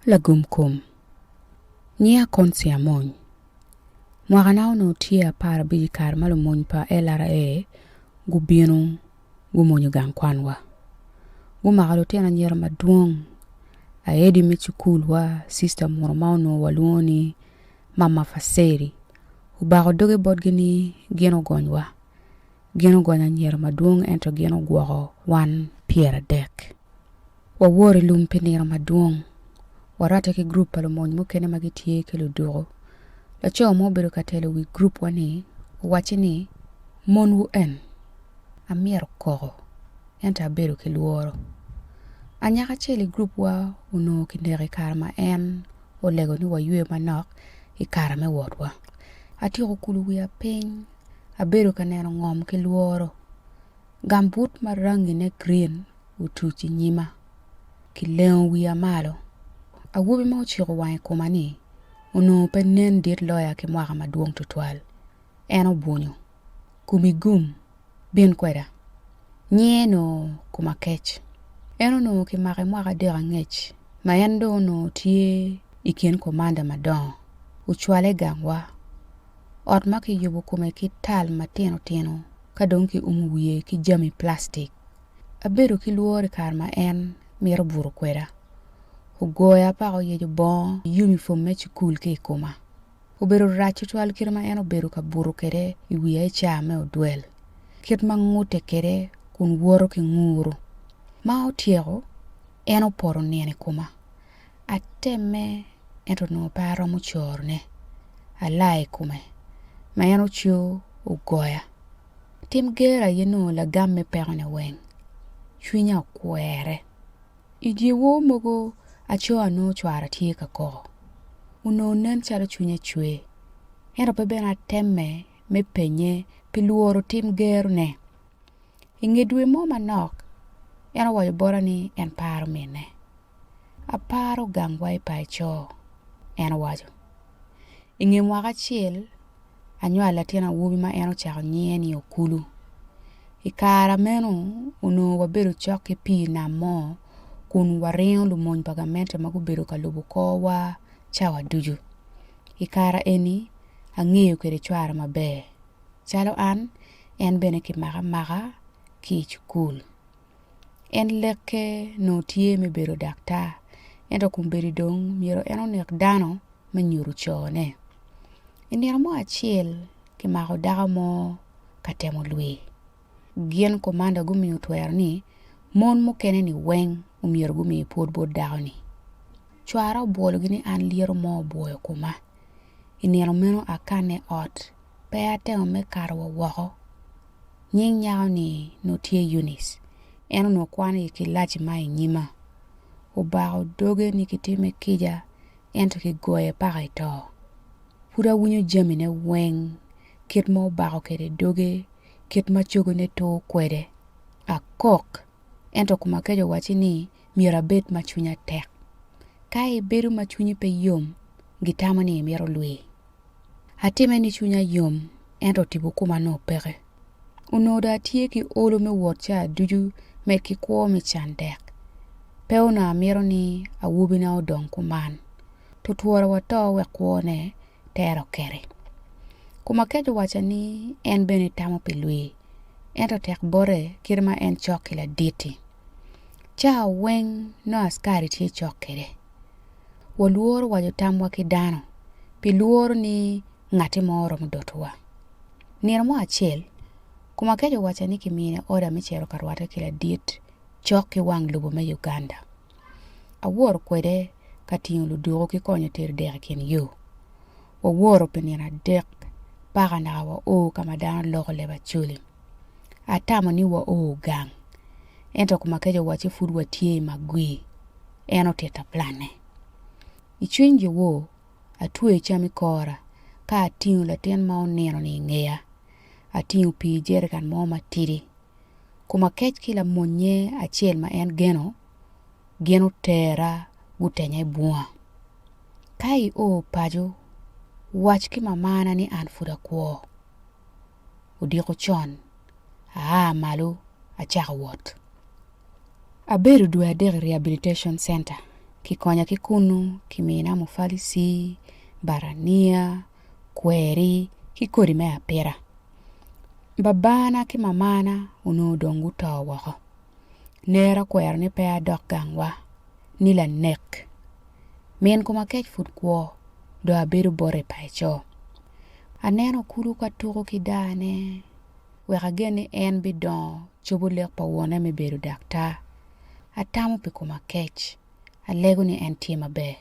lagum kum. Nia konsi amony. Mwaganao no tia para biji kar malo mony pa LRA gubino gumonyo gang kwanwa. Gumagalo tena nyera maduong. Aedi michukulwa sister moromao no waluoni mama faseri. Ubago doge bodgini geno gonywa. Geno gonya nyera maduong ento geno gwago wan piera dek. Wawori lumpi nyera maduong. Warata ki group palo mony mukene magitie ke luduro. La chao mo beru katelo wi group wani wachini mon wu en. Amiero koro. Enta beru ke luoro. Anyaka cheli group wa uno kindere karma en o lego ni wa yue manok I karame wotwa. Ati okulu wi apeng aberu kaneno ngom ke luoro. Gambut marangi ne green utuchi nyima. Kileo wi amalo. Awubi ma uchiko wanye kumani. Uno penen dit loya ke mwaka maduong tutwal. Eno bunyo. Kumigum. Bin kweda. Nye no kumakech. Eno no ke mwaka dira ngech. Mayendo no tie ikien komanda madon. Uchwale gangwa. Ot maki yubu kume ki tal matino tino. Kadonki umuwie ki jami plastik. Aberu ki luori karma en miro buru kweda. Ugoya pa ko yejo bon uniform me chukul ke kuma. Uberu rachu twal kirma eno beru ka buru kere iwiye chame odwel. Kirma ngute kere kun woro ki nguru. Ma otiego eno poro nene kuma. Ateme ento no paro muchorne. Alai kume. Ma eno chio ugoya. Tim gera yeno la gamme perone weng. Chwinya kwere. Idiewo mogo acho ano chwara tie ka ko. Uno nen chalo chunye chwe. Eno pebena temme me penye piluoro tim gerne. Ingedwe mo manok. Eno wajo bora ni en paro mene. Aparo gangwa ipa cho. Eno wajo. Inge mwaka chiel. Anywa latina wubi ma eno chako nyeni okulu. Ikara meno uno waberu choke pi na mo. Kun warin lumony pagamente maguberu kalubu kowa chawa duju. Ikara eni angeo kere chwara mabe. Chalo an en bene ki maga ki chukul. En leke no tie me beru dakta. Ento kumberi dong miro eno nek dano manyuru chone. Inira mo achiel ki mago daga mo katemo lui. Gien komanda gumi utwer ni mon mukene ni weng umir gumi pod bod dagni. Chwara bolo gini an liero mo boyo kuma. Inira meno akane ot. Peyate ome karwa wako. Nying nyao ni no tie Eunice. Eno no kwane ikilachi mai nyima. Ubago doge ni kitime kija. Ento ki goye paka ito. Pura winyo jami ne weng. Kit mo ubago kere doge. Kit machogo ne to kwede. A kok. Ento kumakejo wachini mira bet machunya tek. Kai beru machunyi pe yom. Gitamo ni miro lui. Hatime ni chunya yom. Ento tibu kuma no pere. Unoda tie ki olo me wotcha duju met ki kwa me chandek. Peo na miro ni awubi na odong kuman. Tutuwara wato we kuone tero kere. Kumakejo wachani en bene tamo pe lui. Ento tek bore kirma en chokila diti. Cha weng no askari tie chokere. Waluoro wajo tamwa kidano. Pi luoro ni ngati moro mdotuwa. Niramo achiel. Kumakejo wachani kimine oda michero karwata kila dit. Choki wang lubo me Uganda. Awuoro kwede katiyo luduro ki konyo teri dek kin yu. Wawuoro penina dek. Paka na wa kama dano loko leba chuli. Atamo ni wa gang. Ento kumakejo wachi fudu wa tie magui. Eno teta plane. Ichwinji wo atue chami kora. Ka atiyo laten mao neno ni ngea. Atiyo pi jerikan moma tiri. Kumakej kila monye achiel ma en geno. Geno tera gutenye buwa. Kai pajo. Wach ki mamana ni anfuda kuo. Udiko chon. Malu achaka wot. Aberu duwe dek rehabilitation center. ki konya ki kunu, ki mina mufalisi, barania, kweri, ki kodi me apira. Babana ki mamana unu dongu ta wako. Nera kwer ni pe adok gangwa, nila nek. Min kuma kech fut kwo, do abedu bore paicho. Aneno kulu kwa tuko ki dane, weka geni en bidon, chubu lek pa wone me bedu dakta. Atamu pi kuma kech, alego ni en tima be.